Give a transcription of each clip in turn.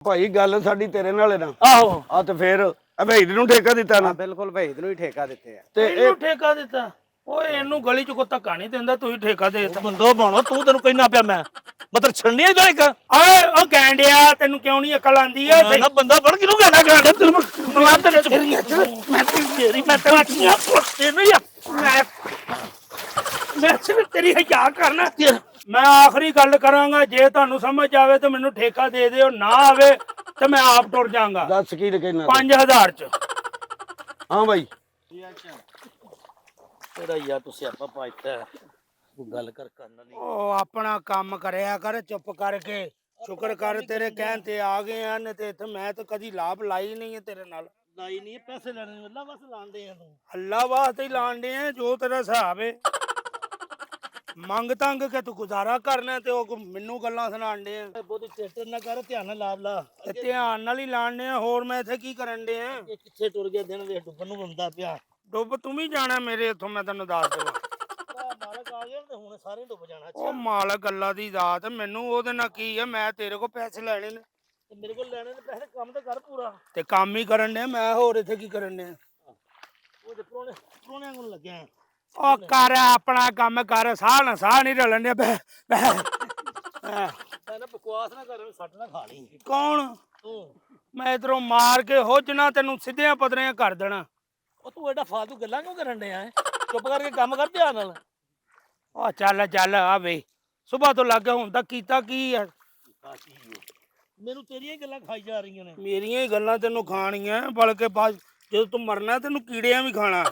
ਭਾਈ ਗੱਲ ਸਾਡੀ ਤੇਰੇ ਨਾਲ ਹੈ ਨਾ। ਆਹੋ ਆ ਤੇ ਫੇਰ ਅਭੇਦ ਨੂੰ ਠੇਕਾ ਦਿੱਤਾ ਨਾ। ਬਿਲਕੁਲ ਭਾਈ ਨੂੰ ਹੀ ਠੇਕਾ ਦਿੱਤੇ ਆ। ਤੇ ਇਹਨੂੰ ਠੇਕਾ ਦਿੱਤਾ। ਓਏ ਇਹਨੂੰ ਗਲੀ ਚ ਕੋਈ ਧੱਕਾ ਨਹੀਂ ਦਿੰਦਾ, ਤੂੰ ਹੀ ਠੇਕਾ ਦੇ ਦਿੱਤਾ। ਬੰਦੋ ਬਣੋ ਤੂੰ, ਤੈਨੂੰ ਕਹਿਣਾ ਪਿਆ ਮੈਂ ਮਤਲਬ ਛੱਡਣੀ ਹੈ ਇੱਕ ਓਏ ਉਹ ਗੈਂਡਿਆ, ਤੈਨੂੰ ਕਿਉਂ ਨਹੀਂ ਅਕਲ ਆਂਦੀ ਐ? ਨਾ ਬੰਦਾ ਬਣ ਕਿਹਨੂੰ ਕਹਿਣਾ ਗੈਂਡਿਆ? ਤੈਨੂੰ ਮੈਂ ਤੇਰੇ ਤੇਰੀਆਂ ਮੈਂ ਤੇਰੀ ਮੈਂ ਤੇਰਾ ਕੀਆਂ ਤੈਨੂੰ ਯਾ ਮੈਂ ਸਿਰ ਤੇਰੀ ਹਿਆ ਕਰਨਾ। ਮੈਂ ਆਖਰੀ ਗੱਲ ਕਰਾਂਗਾ, ਜੇ ਤੁਹਾਨੂੰ ਸਮਝ ਆਵੇ ਤਾਂ ਮੈਨੂੰ ਠੇਕਾ ਦੇ ਦਿਓ, ਨਾ ਆਵੇ ਤੇ ਮੈਂ ਆਪ ਟੁਰ ਜਾਵਾਂਗਾ। ਦੱਸ ਕੀ ਕਹਿਣਾ 5000 ਚ। ਹਾਂ ਭਾਈ ਤੇਰਾ ਯਾਰ ਤੁਸੀਂ ਆਪਾਂ ਪਾਇਤਾ ਗੱਲ ਕਰ ਕਰਨਾ ਨਹੀਂ। ਉਹ ਆਪਣਾ ਕੰਮ ਕਰਿਆ ਕਰ ਚੁੱਪ ਕਰਕੇ। ਸ਼ੁਕਰ ਕਰ ਤੇਰੇ ਕਹਿਣ ਤੇ ਆ ਗਏ ਹਨ, ਤੇ ਇੱਥੇ ਮੈਂ ਤਾਂ ਕਦੀ ਲਾਭ ਲਾਈ ਨਹੀਂ ਹੈ ਤੇਰੇ ਨਾਲ। ਲਾਈ ਨਹੀਂ ਪੈਸੇ ਲੈਣੇ ਅੱਲਾ ਬਸ ਲਾਉਂਦੇ ਆ ਤੂੰ। ਅੱਲਾ ਵਾਸਤੇ ਹੀ ਲਾਣਦੇ ਆ, ਜੋ ਤੇਰਾ ਹਿਸਾਬ ਹੈ। ਮੰਗ ਤੰਗ ਕੇ ਤੂੰ ਗੁਜ਼ਾਰਾ ਕਰਨਾ ਤੇ ਉਹ ਮੈਨੂੰ ਗੱਲਾਂ ਸੁਣਾਉਂਦੇ ਆ। ਬਹੁਤੀ ਚੇਟਰ ਨਾ ਕਰ, ਧਿਆਨ ਨਾਲ ਲਾਭ ਲਾ। ਤੇ ਧਿਆਨ ਨਾਲ ਹੀ ਲਾਣਦੇ ਆ, ਹੋਰ ਮੈਂ ਇੱਥੇ ਕੀ ਕਰਨ ਦੇ ਆ? ਇਹ ਕਿੱਥੇ ਟੁਰ ਗਿਆ ਦਿਨ ਵੇਖ ਡੁੱਬਣ ਨੂੰ ਬੰਦਾ ਪਿਆ। ਡੁੱਬ ਤੂੰ ਵੀ ਜਾਣਾ ਮੇਰੇ ਇੱਥੋਂ, ਮੈਂ ਤੈਨੂੰ ਦੱਸ ਦੇਵਾਂ। ਮਾਲਕ ਆ ਗਿਆ ਤੇ ਹੁਣ ਸਾਰੇ ਡੁੱਬ ਜਾਣਾ। ਉਹ ਮਾਲਕ ਗੱਲਾਂ ਦੀ ਦਾਤ, ਮੈਨੂੰ ਉਹਦੇ ਨਾਲ ਕੀ ਹੈ? ਮੈਂ ਤੇਰੇ ਕੋਲ ਪੈਸੇ ਲੈਣੇ ਨੇ ਤੇ ਮੇਰੇ ਕੋਲ ਲੈਣੇ ਨੇ ਪੈਸੇ, ਕੰਮ ਤਾਂ ਕਰ ਪੂਰਾ। ਤੇ ਕੰਮ ਹੀ ਕਰਨ ਦੇ, ਮੈਂ ਹੋਰ ਇੱਥੇ ਕੀ ਕਰਨ ਦੇ? ਉਹ ਤੇ ਪ੍ਰੋਣਿਆਂ ਨੂੰ ਲੱਗਿਆ। ਉਹ ਕਰ ਆਪਣਾ ਕੰਮ ਕਰ, ਸਾਹ ਨਹੀਂ ਰਲਣ ਦੇ। ਮੈਂ ਨਾ ਬਕਵਾਸ ਨਾ ਕਰ, ਸੱਟ ਨਾ ਖਾ ਲਈ। ਕੌਣ? ਤੂੰ। ਮੈਂ ਇਧਰੋਂ ਮਾਰ ਕੇ ਹੋਜਣਾ ਤੈਨੂੰ ਸਿੱਧਿਆਂ ਪਦਰਿਆਂ ਕਰ ਦੇਣਾ। ਉਹ ਤੂੰ ਐਡਾ ਫਾਲਤੂ ਗੱਲਾਂ ਕਿਉਂ ਕਰਨ ਡਿਆ? ਚੁੱਪ ਕਰਕੇ ਕੰਮ ਕਰ ਧਿਆਨ ਨਾਲ। ਉਹ ਚੱਲ ਆ ਵੇ, ਸੁਬਾਹ ਤੋਂ ਲੱਗ ਹੁਣ ਤੱਕ ਕੀਤਾ ਕੀ ਆ? ਮੈਨੂੰ ਤੇਰੀਆਂ ਹੀ ਗੱਲਾਂ ਖਾਈ ਜਾ ਰਹੀਆਂ ਨੇ। ਮੇਰੀਆਂ ਹੀ ਗੱਲਾਂ ਤੈਨੂੰ ਖਾਣੀਆਂ, ਬਲਕਿ ਬਾਅਦ ਜਦੋਂ ਤੂੰ ਮਰਨਾ ਤੈਨੂੰ ਕੀੜਿਆਂ ਵੀ ਖਾਣਾ।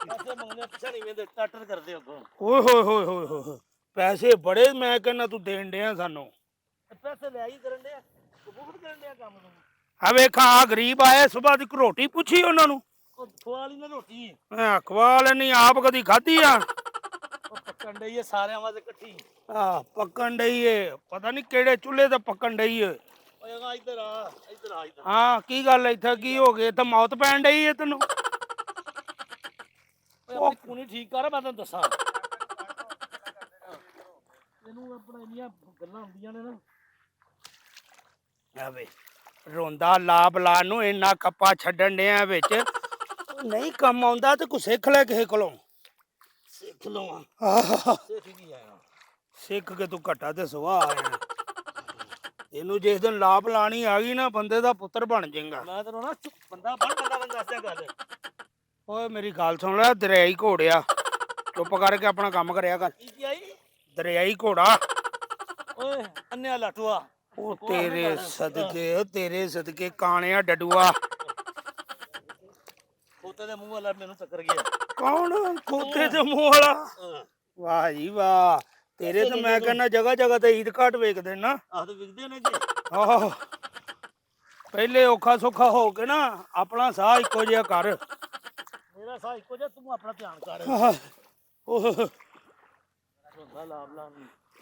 ਪੈਸੇ ਮੰਗਦੇ ਪਿੱਛੇ ਨਹੀਂ ਵੇਂਦੇ, ਟਾਟਰ ਕਰਦੇ ਅੱਗੋਂ। ਓਏ ਹੋਏ ਹੋਏ ਹੋਏ ਹੋਏ, ਪੈਸੇ ਬੜੇ ਮੈਂ ਕਹਿੰਦਾ ਤੂੰ ਦੇਣ ਡਿਆ ਸਾਨੂੰ। ਪੈਸੇ ਲੈ ਹੀ ਕਰਨ ਡਿਆ, ਬਹੁਤ ਕਰਨ ਡਿਆ ਕੰਮ ਨੂੰ। ਆ ਵੇਖਾਂ, ਆ ਗਰੀਬ ਆਏ, ਸੁਬਾਹ ਦੀ ਰੋਟੀ ਪੁੱਛੀ ਉਹਨਾਂ ਨੂੰ? ਉਹ ਖਵਾ ਲਈ ਨਾ ਰੋਟੀ। ਖਵਾ ਲੈਣੀ, ਆਪ ਕਦੀ ਖਾਧੀ ਆ? ਉਹ ਪੱਕਣ ਡਈ ਏ ਸਾਰਿਆਂ ਵਾਸਤੇ ਇਕੱਠੀ। ਪੱਕਣ ਡਈ ਏ, ਪਤਾ ਨਹੀਂ ਕਿਹੜੇ ਚੁੱਲ੍ਹੇ ਤੇ ਪੱਕਣ ਡਈ ਏ। ਓਏ ਆ ਇੱਧਰ ਆ, ਇੱਧਰ ਆ, ਇੱਧਰ। ਹਾਂ ਕੀ ਗੱਲ ਇੱਥੇ ਕੀ ਹੋ ਗਿਆ? ਇੱਥੇ ਮੌਤ ਪੈਣ ਡਈ ਏ ਤੈਨੂੰ? ਓਏ ਆਪਣੀ ਕੂਣੀ ਠੀਕ ਕਰ, ਮੈਂ ਤੈਨੂੰ ਦੱਸਾਂ। ਇਹਨੂੰ ਆਪਣਾ ਇੰਨੀਆਂ ਗੱਲਾਂ ਹੁੰਦੀਆਂ ਨੇ ਨਾ। ਆਵੇ ਰੋਂਦਾ ਲਾਭ ਲਾਣ ਨੂੰ ਇੰਨਾ ਕੱਪਾ ਛੱਡਣ ਡਿਆ ਵਿੱਚ। ਨਹੀਂ ਕੰਮ ਆਉਂਦਾ ਤੇ ਕੁਛ ਸਿੱਖ ਲੈ ਕਿਸੇ ਕੋਲੋਂ। ਸਿੱਖ ਲਵਾਂ। ਸਿੱਖ ਕੀ ਆਇਆ? ਸਿੱਖ ਕੇ ਤੂੰ ਘਟਾ ਤੇ ਸੁਆਹ ਆਇਆ। ਇਹਨੂੰ ਜਿਸ ਦਿਨ ਲਾਭ ਲਾਣੀ ਆ ਗਈ ਨਾ, ਬੰਦੇ ਦਾ ਪੁੱਤਰ ਬਣ ਜਾਏਗਾ। ਮੈਂ ਤੈਨੂੰ ਨਾ ਬੰਦਾ ਬਣ, ਬੰਦਾ ਮੈਨੂੰ ਦੱਸਿਆ ਗੱਲ। ਓਏ ਮੇਰੀ ਗੱਲ ਸੁਣ ਲੈ, ਦਰਿਆਈ ਘੋੜਿਆ, ਚੁੱਪ ਕਰਕੇ ਆਪਣਾ ਕੰਮ ਕਰਿਆ ਕਰ। ਕੀ ਆਈ? ਦਰਿਆਈ ਘੋੜਾ। ਓਏ ਅੰਨਿਆ ਲਾਟੂਆ। ਉਹ ਤੇਰੇ ਸਦਕੇ ਕਾਣਿਆ ਡਡੂਆ। ਖੋਤੇ ਦੇ ਮੂੰਹ ਵਾਲਾ ਮੈਨੂੰ ਟੱਕਰ ਗਿਆ। ਕੌਣ? ਖੋਤੇ ਦੇ ਮੂੰਹ ਵਾਲਾ? ਵਾਹ ਜੀ ਵਾਹ, ਤੇਰੇ ਤੇ ਮੈਂ ਕਹਿੰਦਾ ਜਗ੍ਹਾ ਜਗ੍ਹਾ ਤੇ ਈਦ ਘਾਟ ਵੇਖਦੇ ਨਾ। ਆਹ ਤੇ ਵਿਕਦੇ ਨੇ ਜੀ। ਆਹੋ, ਪਹਿਲੇ ਔਖਾ ਸੌਖਾ ਹੋ ਕੇ ਨਾ ਆਪਣਾ ਸਾਹ ਇੱਕੋ ਜਿਹਾ ਕਰ। ਮੇਰਾ ਸਾਹ ਇੱਕੋ ਜਿਹਾ, ਤੂੰ ਆਪਣਾ ਧਿਆਨ ਕਰ। ਲਾਭ ਲਾ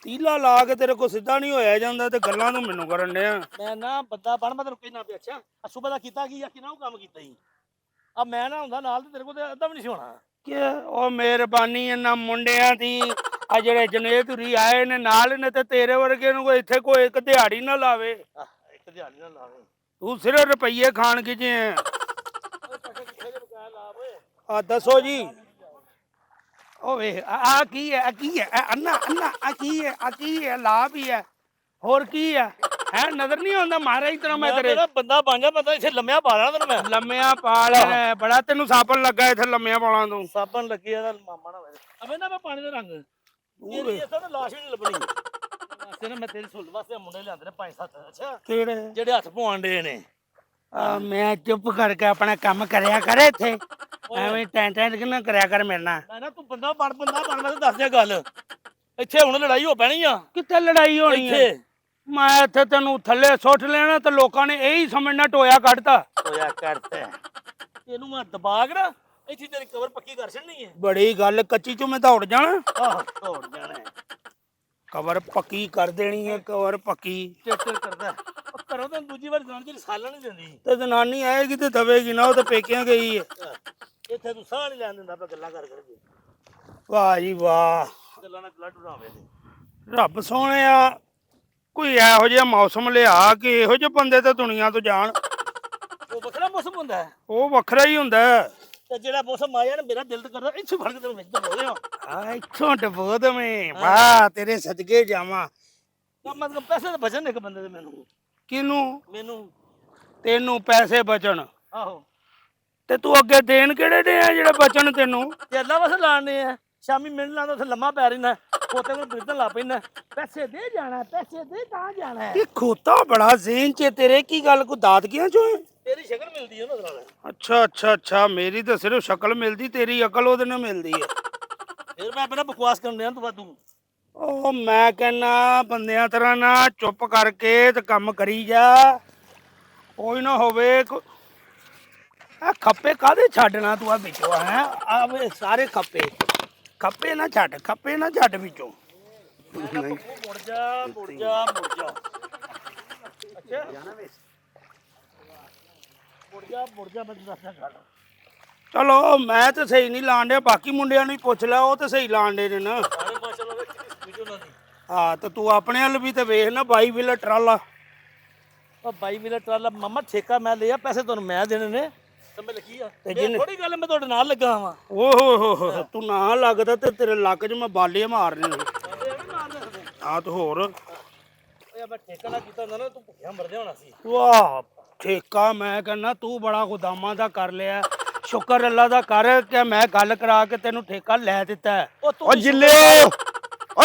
ਤੀਲਾ ਲਾ ਕੇ ਤੇਰੇ ਕੋਲ ਸਿੱਧਾ ਨਹੀਂ ਹੋਇਆ ਜਾਂਦਾ ਤੇ ਗੱਲਾਂ ਤੂੰ ਮੈਨੂੰ ਕਰਨ ਡਿਆ। ਮੈਂ ਨਾ ਬੰਦਾ ਬਣ, ਮੈਂ ਤੈਨੂੰ ਕਹਿਣਾ ਪਿਆ। ਅੱਛਾ ਆ ਸੁਬਹ ਦਾ ਕੀਤਾ ਕੀ ਆ? ਕਿਹਨਾਂ ਉਹ ਕੰਮ ਕੀਤਾ ਸੀ? ਆ ਮੈਂ ਨਾ ਹੁੰਦਾ ਨਾਲ ਤੇ ਤੇਰੇ ਕੋਲ ਤੇ ਅੱਧਾ ਵੀ ਨਹੀਂ ਸੀ ਹੋਣਾ। ਕਿ ਉਹ ਮਿਹਰਬਾਨੀ ਇਹਨਾਂ ਮੁੰਡਿਆਂ ਦੀ, ਆ ਜਿਹੜੇ ਜਨੇਤੁਰੀ ਆਏ ਨੇ ਨਾਲ ਨੇ, ਤੇ ਤੇਰੇ ਵਰਗੇ ਨੂੰ ਇੱਥੇ ਕੋਈ ਇੱਕ ਦਿਹਾੜੀ ਨਾ ਲਾਵੇ। ਇੱਕ ਦਿਹਾੜੀ ਨਾ ਲਾਵੇ। ਤੂੰ ਸਿਰਫ ਰੁਪਈਏ ਖਾਣ ਖਿਜੇ ਆ। ਆ ਦੱਸੋ ਜੀ। ਉਹ ਵੇ ਆ ਕੀ ਹੈ? ਕੀ ਹੈ ਅੰਨਾ ਆ ਕੀ ਹੈ? ਆ ਕੀ ਹੈ? ਲਾਭ ਹੀ ਹੈ, ਹੋਰ ਕੀ ਹੈ? ਹੈ ਨਜ਼ਰ ਨਹੀਂ ਆਉਂਦਾ ਮਾਰਾ ਹੀ ਤਰ੍ਹਾਂ? ਮੈਂ ਤੇਰੇ ਬੰਦਾ ਬਣ ਜਾ, ਬੰਦਾ ਇੱਥੇ ਲੰਮਿਆ ਪਾ ਲੈਣਾ ਤੈਨੂੰ ਮੈਂ। ਲੰਮਿਆਂ ਪਾਲ ਬੜਾ ਤੈਨੂੰ ਸਾਬਣ ਲੱਗਾ ਇੱਥੇ ਲੰਮਿਆਂ ਪਾਲਾਂ ਤੂੰ। ਸਾਬਣ ਲੱਗੀ ਆ ਮਾਮਾ ਨਾ ਵੇ। ਅਵੇ ਨਾ ਮੈਂ ਪਾਣੀ ਦਾ ਰੰਗ ਤੇਰੀ ਇਸ ਤੋਂ ਲਾਸ਼ ਵੀ ਨਹੀਂ ਲੱਭਣੀ। ਵਾਸਤੇ ਨਾ ਮੈਂ ਤੇਰੀ ਸੁਲ ਵਾਸਤੇ ਮੁੰਡੇ ਲਿਆਂਦੇ ਨੇ 5-7। ਅੱਛਾ ਕਿਹੜੇ? ਜਿਹੜੇ ਹੱਥ ਪਵਾਉਣ ਦੇ ਨੇ। ਮੈਂ ਚੁੱਪ ਕਰਕੇ ਆਪਣਾ ਕੰਮ ਕਰਿਆ ਕਰ ਇੱਥੇ, ਐਵੇਂ ਟੈਂਟ ਕਿੰਨਾ ਕਰਿਆ ਕਰ ਮੇਰੇ ਨਾਲ। ਮੈਂ ਨਾ ਤੂੰ ਬੰਦਾ ਬਣ, ਬੰਦਾ ਬਣ, ਮੈਂ ਤੈਨੂੰ ਦੱਸ ਦਿਆਂ ਗੱਲ। ਇੱਥੇ ਹੁਣ ਲੜਾਈ ਹੋ ਪੈਣੀ ਆ। ਕਿੱਥੇ ਲੜਾਈ ਹੋਣੀ ਹੈ? ਮੈਂ ਇੱਥੇ ਤੈਨੂੰ ਥੱਲੇ ਸੁੱਟ ਲੈਣਾ ਤੇ ਲੋਕਾਂ ਨੇ ਇਹੀ ਸਮਝਣਾ ਟੋਇਆ ਕੱਢਤਾ। ਹੋਇਆ ਕਰਤਾ ਇਹਨੂੰ ਮੈਂ ਦਬਾ ਕੇ ਨਾ ਇੱਥੇ ਤੇਰੀ ਕਬਰ ਪੱਕੀ ਕਰ ਛੱਡਣੀ ਹੈ। ਬੜੀ ਗੱਲ ਕੱਚੀ ਚੋਂ ਮੈਂ ਦੌੜ ਜਾਣਾ। ਆਹ ਦੌੜ ਜਾਣਾ। ਕਬਰ ਪੱਕੀ ਕਰ ਦੇਣੀ ਹੈ, ਕਬਰ ਪੱਕੀ। ਚੇਚਰ ਕਰਦਾ ਉਹ ਕਰੋ ਤਾਂ ਦੂਜੀ ਵਾਰ ਜਾਣ ਦੀ ਸਾਲਾਂ ਨਹੀਂ ਦਿੰਦੀ। ਤੇ ਜਨਾਨੀ ਆਏਗੀ ਤੇ ਦਵੇਗੀ ਨਾ, ਉਹ ਤੇ ਪੇਕਿਆਂ ਗਈ ਹੈ। ਇੱਥੇ ਤੂੰ ਸਾਹ ਨਹੀਂ ਲੈਣ ਦਿੰਦਾ, ਆਪਾਂ ਗੱਲਾਂ ਕਰ ਕਰਕੇ। ਵਾਹ ਜੀ ਵਾਹ, ਗੱਲਾਂ ਨਾਲ ਬਲੱਡ ਉਡਾਵੇ ਤੇ ਰੱਬ ਸੋਹਣਿਆ। ਕੋਈ ਇਹੋ ਜਿਹਾ ਮੌਸਮ ਲਿਆ ਕਿ ਇਹੋ ਜਿਹੇ ਬੰਦੇ ਤਾਂ ਦੁਨੀਆ ਤੋਂ ਜਾਣ। ਉਹ ਵੱਖਰਾ ਮੌਸਮ ਹੁੰਦਾ ਹੈ ਉਹ ਵੱਖਰਾ ਹੀ ਹੁੰਦਾ ਹੈ। ਤੇ ਜਿਹੜਾ ਮੌਸਮ ਆਇਆ ਨਾ ਮੇਰਾ ਦਿਲ ਤਾਂ ਕਰਦਾ ਇੱਥੇ ਫੜ ਕੇ ਤੈਨੂੰ ਵਿੱਚ ਬੋਲ ਰਿਹਾ ਆ ਇੱਥੋਂ ਡਬੋਦ ਮੈਂ ਵਾਹ ਤੇਰੇ ਸਦਕੇ ਜਾਵਾਂ। ਮਤਲਬ ਪੈਸੇ ਤਾਂ ਬਚਣ ਇੱਕ ਬੰਦੇ ਦੇ ਮੈਨੂੰ ਕਿਨੂੰ ਤੈਨੂੰ ਪੈਸੇ ਬਚਣ ਆਹੋ ਤੇ ਤੂੰ ਅੱਗੇ ਦੇਣ ਕਿਹੜੇ ਦੇ ਆ ਜਿਹੜੇ ਬਚਣ ਤੈਨੂੰ? ਤੇ ਅੱਲਾ ਵਾਸਤੇ ਲਾਣੇ ਆ ਸ਼ਾਮੀ ਮਿਲਣ ਲਾਉਂਦਾ ਉੱਥੇ ਲੰਮਾ ਪੈ ਰਹਿਣਾ ਪੋਤੇ ਕੋਲ ਬਿਰਦਨ ਲਾ ਪੈਣਾ ਪੈਸੇ ਦੇ ਜਾਣਾ ਪੈਸੇ ਦੇ ਤਾਂ ਜਾਣਾ ਇਹ ਖੋਤਾ ਬੜਾ ਜ਼ੇਨ ਚ ਤੇਰੇ ਕੀ ਗੱਲ ਕੋ ਦਾਦਗੀਆਂ ਚੋਂ ਹੈ? ਤੇਰੀ ਸ਼ਕਲ ਮਿਲਦੀ ਹੈ ਨਾ ਨਾਲ ਅੱਛਾ ਮੇਰੀ ਤਾਂ ਸਿਰਫ ਸ਼ਕਲ ਮਿਲਦੀ ਤੇਰੀ ਅਕਲ ਉਹਦੇ ਨਾਲ ਮਿਲਦੀ ਹੈ। ਫਿਰ ਮੈਂ ਆਪਣਾ ਬਕਵਾਸ ਕਰਨ ਡਿਆ ਤੂੰ ਵਾਧੂ ਉਹ ਮੈਂ ਕਹਿੰਨਾ ਬੰਦਿਆਂ ਤਰ੍ਹਾਂ ਨਾ ਚੁੱਪ ਕਰਕੇ ਤੇ ਕੰਮ ਕਰੀ ਜਾ ਕੋਈ ਨਾ ਹੋਵੇ ਆ ਖੱਪੇ ਕਾਹਦੇ ਛੱਡਣਾ ਤੂੰ ਆ ਵਿੱਚੋਂ ਹੈ ਆਵੇ ਸਾਰੇ ਖੱਪੇ ਨਾ ਛੱਡ ਵਿੱਚੋਂ। ਮੁੜ ਜਾ ਅੱਛਾ ਮੁੜ ਜਾ ਮੈਂ ਦੱਸਦਾ ਗੱਲ ਚਲੋ ਮੈਂ ਤਾਂ ਸਹੀ ਨਹੀਂ ਲਾਣ ਡਿਆ ਬਾਕੀ ਮੁੰਡਿਆਂ ਨੂੰ ਹੀ ਪੁੱਛ ਲੈ ਉਹ ਤਾਂ ਸਹੀ ਲਾਣ ਡੇ ਨੇ ਨਾ। ਸਾਰੇ ਮਾਸ਼ਾਅੱਲਾ ਵੀਡੀਓ ਨਾ ਦੀ ਹਾਂ ਤੇ ਤੂੰ ਆਪਣੇ ਵੱਲ ਵੀ ਤੇ ਵੇਖ ਨਾ 22 ਵੀਲਰ ਟਰਾਲਾ। ਉਹ ਬਾਈ ਮੇਰਾ ਟਰਾਲਾ ਮਾਮਾ ਠੇਕਾ ਮੈਂ ਲਿਆ ਪੈਸੇ ਤੁਹਾਨੂੰ ਮੈਂ ਦੇਣੇ ਨੇ ਤੇ ਮੈਂ ਲਿਖੀ ਆ ਤੇ ਤੇ ਥੋੜੀ ਗੱਲ ਮੈਂ ਤੁਹਾਡੇ ਨਾਲ ਲੱਗਾ ਵਾਂ ਓਹ ਹੋ ਤੂੰ ਨਾ ਲੱਗਦਾ ਤੇ ਤੇਰੇ ਲੱਕ 'ਚ ਮੈਂ ਬਾਲੇ ਮਾਰਨੇ ਨੇ। ਆ ਤੇ ਹੋਰ ਓਏ ਮੈਂ ਠੇਕਾ ਨਾ ਕੀਤਾ ਹੁੰਦਾ ਨਾ ਤੂੰ ਭੁੱਖਿਆ ਮਰਦੇ ਹੋਣਾ ਸੀ ਵਾਹ ਠੇਕਾ ਮੈਂ ਕਹਿੰਦਾ ਤੂੰ ਬੜਾ ਗੁਦਾਮਾਂ ਦਾ ਕਰ ਲਿਆ ਸ਼ੁਕਰ ਅੱਲਾ ਦਾ ਕਰ ਕਿ ਮੈਂ ਗੱਲ ਕਰਾ ਕੇ ਤੈਨੂੰ ਠੇਕਾ ਲੈ ਦਿੱਤਾ ਹੈ। ਓ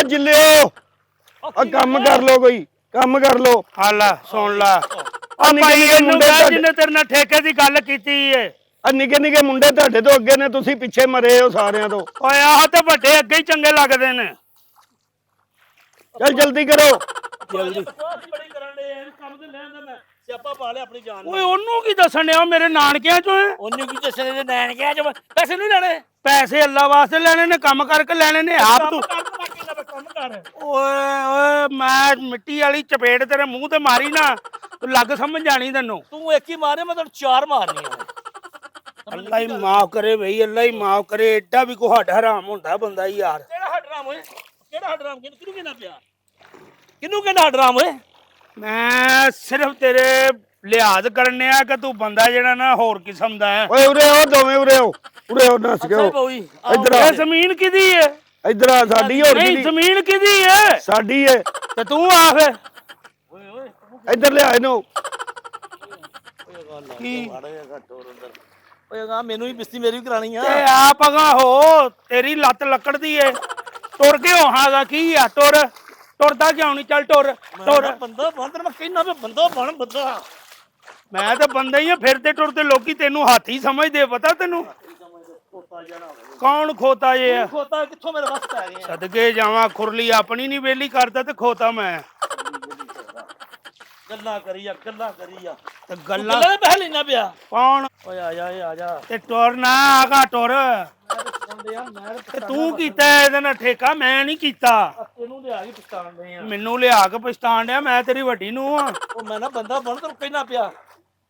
ਜਿੱਲਿਓ ਆ ਕੰਮ ਕਰ ਲੋ ਕੋਈ ਕੰਮ ਕਰ ਲੋ। ਹਾਲਾ ਸੁਣ ਲਾ ਆ ਨਿੱਕੇ ਨਿੱਕੇ ਮੁੰਡੇ ਜਿਹਨੇ ਤੇਰੇ ਨਾਲ ਠੇਕੇ ਦੀ ਗੱਲ ਕੀਤੀ ਏ ਆ ਨਿੱਕੇ ਮੁੰਡੇ ਤੁਹਾਡੇ ਤੋਂ ਅੱਗੇ ਨੇ ਤੁਸੀਂ ਪਿੱਛੇ ਮਰੇ ਹੋ ਸਾਰਿਆਂ ਤੋਂ। ਓਏ ਆਹ ਤੇ ਵੱਡੇ ਅੱਗੇ ਹੀ ਚੰਗੇ ਲੱਗਦੇ ਨੇ। ਚੱਲ ਜਲਦੀ ਕਰੋ ਜਲਦੀ ਬੜੀ ਕਰਨ ਦੇ ਇਸ ਕੰਮ ਤੇ ਲੈਣ ਦਾ ਮੈਂ ਸਿਆਪਾ ਪਾ ਲਿਆ ਆਪਣੀ ਜਾਨ ਓਏ ਉਹਨੂੰ ਕੀ ਦੱਸਣ ਡਿਆ ਉਹ ਮੇਰੇ ਨਾਨਕਿਆਂ ਚੋਂ ਹੈ। ਉਹਨੂੰ ਕੀ ਦੱਸਣੇ ਦੇ ਨੈਣ ਗਿਆ ਜਬ ਪੈਸੇ ਨਹੀਂ ਲੈਣੇ ਪੈਸੇ ਅੱਲਾ ਵਾਸਤੇ ਲੈਣੇ ਨੇ ਕੰਮ ਕਰਕੇ ਲੈਣੇ ਨੇ ਆਪ ਤੂੰ ਕੰਮ ਕਰ ਓਏ ਮੈਂ ਮਿੱਟੀ ਵਾਲੀ ਚਪੇੜ ਤੇਰੇ ਮੂੰਹ ਤੇ ਮਾਰੀ ਨਾ ਤੂੰ ਲੱਗ ਸਮਝ ਜਾਣੀ ਤੈਨੂੰ। ਤੂੰ ਇੱਕ ਹੀ ਮਾਰੇ ਮੈਂ ਤੈਨੂੰ ਚਾਰ ਮਾਰਨੀਆਂ ਅੱਲਾ ਹੀ ਮਾਫ ਕਰੇ ਬਈ ਅੱਲਾ ਹੀ ਮਾਫ ਕਰੇ ਏਡਾ ਵੀ ਕੋ ਹੱਡ ਹਰਾਮ ਹੁੰਦਾ ਬੰਦਾ ਹੀ ਯਾਰ। ਕਿਹੜਾ ਹੱਡਰਾਮ ਓਏ ਕਿਹੜਾ ਹੱਡਰਾਮ ਕਿਹਨੂੰ ਕਹਿੰਦਾ ਪਿਆ ਕਿਹਨੂੰ ਕਹਿੰਦਾ ਹੱਡਰਾਮ ਓਏ ਮੈਂ ਸਿਰਫ ਤੇਰੇ ਲਿਹਾਜ਼ ਕਰਨੇ ਆ ਕਿ ਤੂੰ ਬੰਦਾ ਜਿਹੜਾ ਨਾ ਹੋਰ ਕਿਸਮ ਦਾ ਹੈ। ਓਏ ਉਰੇ ਆਓ ਦੋਵੇਂ ਉਰੇ ਆਓ ਨੱਸ ਕੇ ਆਓ। ਇੱਧਰ ਆ ਇਹ ਜ਼ਮੀਨ ਕਿਹਦੀ ਹੈ? ਇੱਧਰ ਆ ਸਾਡੀ ਹੋਰ ਨਹੀਂ ਕਿਹਦੀ ਜ਼ਮੀਨ ਕਿਹਦੀ ਹੈ? ਸਾਡੀ ਏ ਤੇ ਤੂੰ ਆ ਫੇ ਓਏ ਓਏ ਇੱਧਰ ਲਿਆ ਇਹਨੂੰ। ਕੀ ਓਏ ਗਾ ਮੈਨੂੰ ਵੀ ਬਿਸਤੀ ਮੇਰੀ ਵੀ ਕਰਾਣੀ ਆ ਤੇ ਆਪ ਅਗਾ ਹੋ ਤੇਰੀ ਲੱਤ ਲੱਕੜ ਦੀ ਏ ਤੁਰ ਕੇ ਹੋਹਾਗਾ ਕੀ ਆ ਤੁਰਦਾ ਕਿਉਂ ਨਹੀਂ? ਚੱਲ ਤੁਰ ਬੰਦਾ ਬੰਦਰ ਮੈਂ ਕਹਿੰਦਾ ਵੀ ਬੰਦਾ ਬਣ ਬੰਦਾ ਮੈਂ ਤਾਂ ਬੰਦਾ ਹੀ ਆ ਫਿਰਦੇ ਟੁਰਦੇ ਲੋਕੀ ਤੈਨੂੰ ਹਾਥੀ ਸਮਝਦੇ ਪਤਾ ਤੈਨੂੰ ਕੌਣ ਖੋਤਾ ਜੇ ਆ? ਖੋਤਾ ਕਿੱਥੋਂ ਮੇਰੇ ਵਸ ਪੈ ਗਏ ਸਦਕੇ ਜਾਵਾਂ ਖੁਰਲੀ ਆਪਣੀ ਨਹੀਂ ਵੇਲੀ ਕਰਦਾ ਤੇ ਖੋਤਾ ਮੈਂ ਗੱਲਾਂ ਕਰੀ ਆ ਤੇ ਗੱਲਾਂ ਗੱਲਾਂ ਪਹਿਲ ਲੈਣਾ ਪਿਆ ਕੌਣ? ਓਏ ਆ ਜਾ ਤੇ ਟੁਰ ਨਾ ਆਗਾ ਟੁਰ ਸੁਣਦੇ ਆ ਮੈਂ ਤੇ ਤੂੰ ਕੀਤਾ ਇਹਦੇ ਨਾਲ ਠੇਕਾ ਮੈਂ ਨਹੀਂ ਕੀਤਾ। ਤੈਨੂੰ ਲਿਆ ਕੇ ਪਛਤਾਣ ਦੇ ਆ ਮੈਨੂੰ ਲਿਆ ਕੇ ਪਛਤਾਣ ਡਿਆ ਮੈਂ ਤੇਰੀ ਵੱਡੀ ਨੂੰ ਆ। ਉਹ ਮੈਂ ਨਾ ਬੰਦਾ ਬਣ ਤੈਨੂੰ ਕਹਿਣਾ ਪਿਆ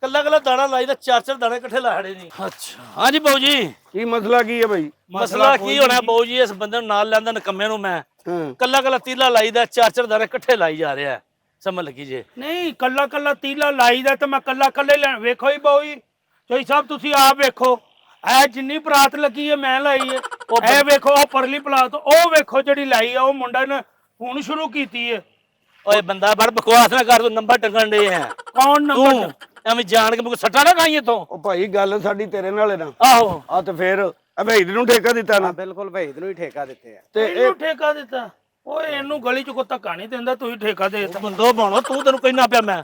ਕੱਲਾ ਦਾਣਾ ਲਾਈ ਦਾ ਚਾਰ ਦਾਣੇ ਇਕੱਠੇ ਲਾੜੇ ਨਹੀਂ ਅੱਛਾ ਹਾਂਜੀ ਬਾਊ ਜੀ ਕੀ ਮਸਲਾ ਕੀ ਹੈ ਬਈ? ਮਸਲਾ ਕੀ ਹੋਣਾ ਬਾਊ ਜੀ ਇਸ ਬੰਦੇ ਨੂੰ ਨਾਲ ਲੈਂਦਾ ਨਕਮੇ ਨੂੰ ਮੈਂ ਹਾਂ ਕੱਲਾ ਤੀਲਾ ਲਾਈ ਦਾ ਚਾਰ ਦਾਣੇ ਇਕੱਠੇ ਲਾਈ ਜਾ ਰਿਹਾ ਸਮਝ ਲੱਗੀ ਜੇ ਨਹੀਂ ਕੱਲਾ ਤੀਲਾ ਲਾਈਦਾ ਤੇ ਮੈਂ ਕੱਲੇ ਲੈਣ ਵੇਖੋ ਹੀ ਬੋਈ ਚੋਈ ਸਾਹਿਬ ਤੁਸੀਂ ਆਪ ਵੇਖੋ ਐ ਜਿੰਨੀ ਬਰਾਤ ਲੱਗੀ ਹੈ ਮੈਂ ਲਾਈ ਹੈ ਇਹ ਵੇਖੋ ਉਹ ਪਰਲੀ ਪਲਾਤ ਉਹ ਵੇਖੋ ਜਿਹੜੀ ਲਾਈ ਆ ਉਹ ਮੁੰਡਾ ਨੇ ਹੁਣ ਸ਼ੁਰੂ ਕੀਤੀ ਹੈ। ਓਏ ਬੰਦਾ ਬੜ ਬਕਵਾਸ ਨਾ ਕਰ ਤੂੰ ਨੰਬਰ ਟੰਗਣ ਦੇ ਆ ਕੌਣ ਨੰਬਰ? ਐਵੇਂ ਜਾਣ ਕੇ ਮੈਨੂੰ ਸੱਟਾ ਨਾ ਖਾਈ ਇੱਥੋਂ ਉਹ ਭਾਈ ਗੱਲ ਸਾਡੀ ਤੇਰੇ ਨਾਲ ਹੈ ਨਾ। ਆਹੋ ਆ ਤੇ ਫੇਰ ਅਬੇਦ ਨੂੰ ਠੇਕਾ ਦਿੱਤਾ ਨਾ ਬਿਲਕੁਲ ਵਹੀਦ ਨੂੰ ਹੀ ਠੇਕਾ ਦਿੱਤੇ ਆ। ਤੇ ਇਹਨੂੰ ਠੇਕਾ ਦਿੱਤਾ? ਓਏ ਇਹਨੂੰ ਗਲੀ ਚ ਕੋਈ ਧੱਕਾ ਨਹੀਂ ਦਿੰਦਾ ਤੁਸੀਂ ਠੇਕਾ ਦੇ ਦਿੱਤਾ। ਬੰਦੋ ਬਣੋ ਤੂੰ ਤੈਨੂੰ ਕਹਿਣਾ ਪਿਆ ਮੈਂ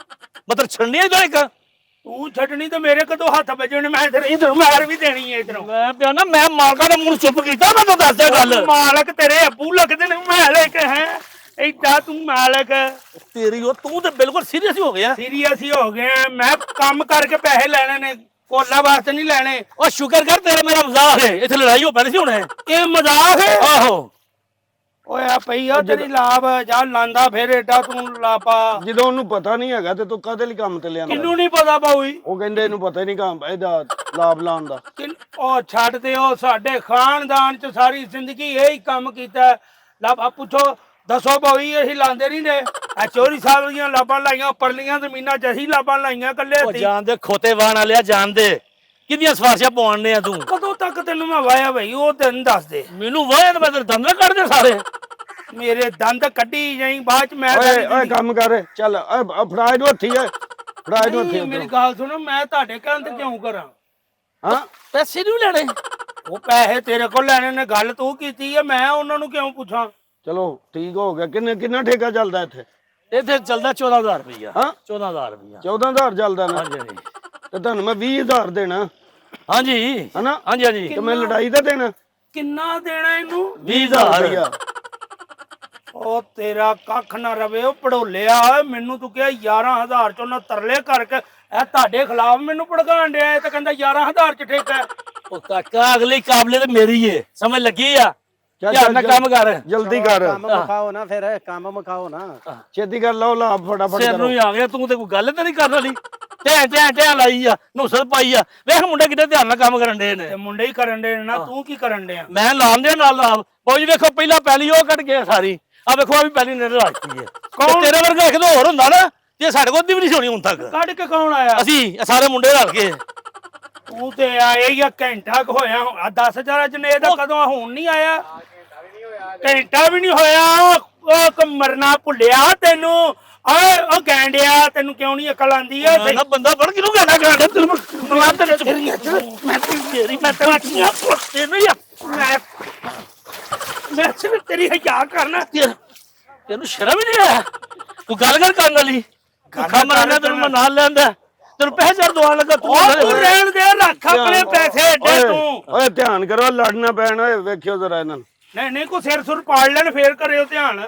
ਮਤਲਬ ਛੱਡਣੀ ਜੋ ਇੱਕ ਤੂੰ ਛੱਡਣੀ ਤੇ ਮੇਰੇ ਕਦੋਂ ਹੱਥ ਵੱਜਣੇ ਮੈਂ ਇਧਰ ਮਾਰ ਵੀ ਦੇਣੀ ਹੈ ਇਧਰੋਂ। ਮੈਂ ਪਿਆ ਨਾ ਮੈਂ ਮਾਲਕਾਂ ਦੇ ਮੂੰਹ ਚੁੱਪ ਕੀਤਾ ਮੈਂ ਤੈਨੂੰ ਦੱਸਦਾ ਗੱਲ ਮਾਲਕ ਤੇਰੇ ਅੱਬੂ ਲੱਗਦੇ ਨੇ ਮਾਲਕ ਹੈ ਏਦਾਂ ਤੂੰ ਮਾਲਕ ਤੇਰੀ ਉਹ ਤੂੰ ਤੇ ਬਿਲਕੁਲ ਸੀਰੀਅਸ ਹੀ ਹੋ ਗਿਆ ਸੀਰੀਅਸ ਹੀ ਹੋ ਗਏ ਆ। ਮੈਂ ਕੰਮ ਕਰਕੇ ਪੈਸੇ ਲੈਣੇ ਨੇ ਕੋਲਾ ਵਾਸਤੇ ਨਹੀਂ ਲੈਣੇ। ਉਹ ਸ਼ੁਕਰ ਕਰ ਤੇਰਾ ਮੇਰਾ ਮਜ਼ਾਕ ਹੈ ਇੱਥੇ ਲੜਾਈ ਹੋ ਪੈਣੀ ਸੀ ਹੁਣ ਇਹ ਮਜ਼ਾਕ ਹੈ? ਆਹੋ ਓਏ ਆ ਪਈਆ ਤੇਰੀ ਲਾਭ ਜਾ ਲਾਂਦਾ ਫੇਰ ਏਡਾ ਤੂੰ ਲਾਪਾ। ਜਦੋਂ ਉਹਨੂੰ ਪਤਾ ਨਹੀਂ ਹੈਗਾ ਤੇ ਤੂੰ ਕਾਹਦੇ ਲਈ ਕੰਮ ਤੇ ਲਿਆਂਦਾ? ਕਿੰਨੂੰ ਨਹੀਂ ਪਤਾ ਬਾਊਈ? ਉਹ ਕਹਿੰਦੇ ਇਹਨੂੰ ਪਤਾ ਹੀ ਨਹੀਂ ਕੰਮ ਇਹਦਾ ਲਾਭ ਲਾਉਣ ਦਾ। ਉਹ ਛੱਡ ਤੇ ਉਹ ਸਾਡੇ ਖਾਨਦਾਨ ਚ ਸਾਰੀ ਜ਼ਿੰਦਗੀ ਇਹੀ ਕੰਮ ਕੀਤਾ। ਲਾਭ ਪੁੱਛੋ ਦੱਸੋ ਬਾਊਈ ਅਸੀਂ ਲਾਂਦੇ ਨਹੀਂ ਨੇ ਆ ਚੋਰੀ ਸਾਹਿਬ ਦੀਆਂ ਲਾਬਾਂ ਲਾਈਆਂ ਪਰਲੀਆਂ ਜ਼ਮੀਨਾਂ 'ਚ ਅਸੀਂ ਲਾਬਾਂ ਲਾਈਆਂ ਕੱਲੇ ਉਹ ਹੱਥੀਂ। ਜਾਣ ਦੇ ਖੋਤੇ ਵਾਣ ਵਾਲਿਆ ਜਾਣ ਦੇ ਕਿੰਨੀਆਂ ਸਵਾਰਸ਼ਾਂ ਪਾਉਣਨੇ ਆ ਤੂੰ ਕਦੋਂ ਤੱਕ ਤੈਨੂੰ ਮੈਂ ਵਾਇਆ ਬਈ ਉਹ ਦਿਨ ਦੱਸ ਦੇ। ਮੈਨੂੰ ਵਾਇਆ ਤੇ ਮੈਂ ਤੇਰੇ ਦੰਦ ਕੱਢ ਦੇ ਸਾਰੇ ਮੇਰੇ ਦੰਦ ਕੱਢੀ ਜਾਈ ਬਾਅਦ 'ਚ ਮੈਂ ਓਏ ਓਏ ਕੰਮ ਕਰ ਚੱਲ ਓਏ ਫੜਾ ਇਹਨੂੰ ਹੱਥੀ ਏ ਫੜਾ ਇਹਨੂੰ ਹੱਥੀ ਨਹੀਂ, ਮੇਰੀ ਗੱਲ ਸੁਣੋ ਮੈਂ ਤੁਹਾਡੇ ਕਹਿਣ ਤੇ ਕਿਉਂ ਕਰਾਂ? ਹਾਂ ਪੈਸੇ ਨਹੀਂ ਲੈਣੇ ਉਹ ਪੈਸੇ ਤੇਰੇ ਕੋਲ ਲੈਣੇ ਨੇ ਗੱਲ ਤੂੰ ਕੀਤੀ ਹੈ ਮੈਂ ਉਹਨਾਂ ਨੂੰ ਕਿਉਂ ਪੁੱਛਾਂ? ਚਲੋ ਠੀਕ ਹੋ ਗਿਆ ਕਿੰਨਾ ਠੇਕਾ ਚੱਲਦਾ ਇੱਥੇ ਇੱਥੇ ਚੱਲਦਾ 14000 ਰੁਪਇਆ ਹਾਂ 14000 ਰੁਪਇਆ 14000 ਚੱਲਦਾ ਨਾ ਹਾਂਜੀ ਹਾਂਜੀ ਤੇ ਤੁਹਾਨੂੰ ਮੈਂ 20000 ਦੇਣਾ ਹਾਂਜੀ ਹਨਾ ਹਾਂਜੀ ਹਾਂਜੀ ਤੇ ਮੈਂ ਲੜਾਈ ਦਾ ਦੇਣਾ ਕਿੰਨਾ ਦੇਣਾ ਇਹਨੂੰ? 20000 ਰੁਪਇਆ ਉਹ ਤੇਰਾ ਕੱਖ ਨਾ ਰਵੇ ਉਹ ਪੜੋਲਿਆ ਮੈਨੂੰ ਤੂੰ ਕਿਹਾ 11000 ਚੋਂ ਨਾ ਤਰਲੇ ਕਰਕੇ ਇਹ ਤੁਹਾਡੇ ਖਿਲਾਫ ਮੈਨੂੰ ਭੜਕਾਣ ਡਿਆ ਇਹ ਤਾਂ ਕਹਿੰਦਾ 11000 ਚ ਠੇਕਾ ਹੈ। ਉਹ ਕਾਕਾ ਅਗਲੀ ਕਾਬਲੇ ਤੇ ਮੇਰੀ ਏ ਸਮਝ ਲੱਗੀ ਆ ਚੱਲ, ਧਿਆਨ ਨਾਲ ਚੱਲ, ਕੰਮ ਕਰ ਜਲਦੀ ਕਰ ਕੰਮ ਮੁਕਾਓ ਨਾ ਫਿਰ ਕੰਮ ਮੁਕਾਓ ਨਾ। ਛੇਤੀ ਕਰ ਲਓ ਲਾ ਫਟਾਫਟ ਸਿਰ ਕਰੋ ਨੂੰ ਹੀ ਆ ਗਿਆ ਤੂੰ ਤੇ ਕੋਈ ਗੱਲ ਤੇ ਨਹੀਂ ਕਰਨ ਵਾਲੀ ਟੈਂ ਲਾਈ ਆ ਨੁਸਰ ਪਾਈ ਆ ਵੇਖ ਮੁੰਡੇ ਕਿਤੇ ਧਿਆਨ ਨਾਲ ਕੰਮ ਕਰਨ ਦੇ ਨੇ ਤੇ ਮੁੰਡੇ ਹੀ ਕਰਨ ਦੇ ਨਾ ਤੂੰ ਕੀ ਕਰਨ ਡਿਆ? ਮੈਂ ਲਾਮ ਦੇ ਨਾਲ ਲਾਮ ਉਹ ਜੀ ਵੇਖੋ ਪਹਿਲਾਂ ਪਹਿਲੀ ਉਹ ਕੱਢ ਗਿਆ ਸਾਰੀ ਆ ਵੇਖੋ ਆ ਵੀ ਪਹਿਲੀ ਨੇ ਰਾਜਤੀ ਹੈ ਕੌਣ ਤੇਰੇ ਵਰਗਾ ਇੱਕ ਦੋ ਹੋਰ ਹੁੰਦਾ ਨਾ ਤੇ ਸਾਡੇ ਕੋਲ ਦੀ ਵੀ ਨਹੀਂ ਸੋਣੀ ਹੁਣ ਤੱਕ ਕੱਢ ਕੇ ਕੌਣ ਆਇਆ? ਅਸੀਂ ਇਹ ਸਾਰੇ ਮੁੰਡੇ ਰਲ ਕੇ ਤੂੰ ਤੇ ਆਏ ਹੀ ਆ ਘੰਟਾ ਕੁ ਹੋਇਆ 10000 ਜਨੇ ਦਾ ਕਦੋਂ ਹੁਣ ਨਹੀਂ ਆਇਆ? ਘੰਟਾ ਵੀ ਨਹੀਂ ਹੋਇਆ ਉਹ ਮਰਨਾ ਭੁੱਲਿਆ ਤੈਨੂੰ ਓਏ ਉਹ ਗੈਂਡਿਆ ਤੈਨੂੰ ਕਿਉਂ ਨਹੀਂ ਅਕਲ ਆਂਦੀ ਆ? ਨਾ ਬੰਦਾ ਬਣ ਕਿਨੂੰ ਕਹਿਣਾ ਗਾਣਾ ਤੈਨੂੰ ਮੈਂ ਤੇਰੇ ਚੁਰੀਆਂ ਮੈਂ ਤੇਰੀ ਮੈਂ ਤੇਰੀਆਂ ਪੁੱਤੇ ਨਹੀਂ ਆ ਮੈਂ ਸਿਰਫ ਤੇਰੀ ਹਿਆ ਕਰਨਾ ਤੈਨੂੰ ਸ਼ਰਮ ਹੀ ਨਹੀਂ ਆਇਆ ਤੂੰ ਗੱਲ ਕਰ ਕਰਨ ਵਾਲੀ ਖਾ ਮਰਾਣਾ ਤੈਨੂੰ ਮੈਂ ਨਾਲ ਲੈਂਦਾ ਤੈਨੂੰ ਪੈਸੇ ਦਵਾਉਣ ਲੱਗਾ ਤੂੰ ਤੂੰ ਰਹਿਣ ਦੇ ਰੱਖ ਆਪਣੇ ਪੈਸੇ ਏਡੇ ਤੂੰ। ਓਏ ਧਿਆਨ ਕਰੋ ਲੜਨਾ ਪੈਣਾ ਓਏ ਵੇਖਿਓ ਜ਼ਰਾ ਇਹਨਾਂ ਨੂੰ ਨਹੀਂ ਕੋ ਸਿਰ ਸੁਰ ਪਾੜ ਲੈਣ ਫੇਰ ਕਰਿਓ ਧਿਆਨ।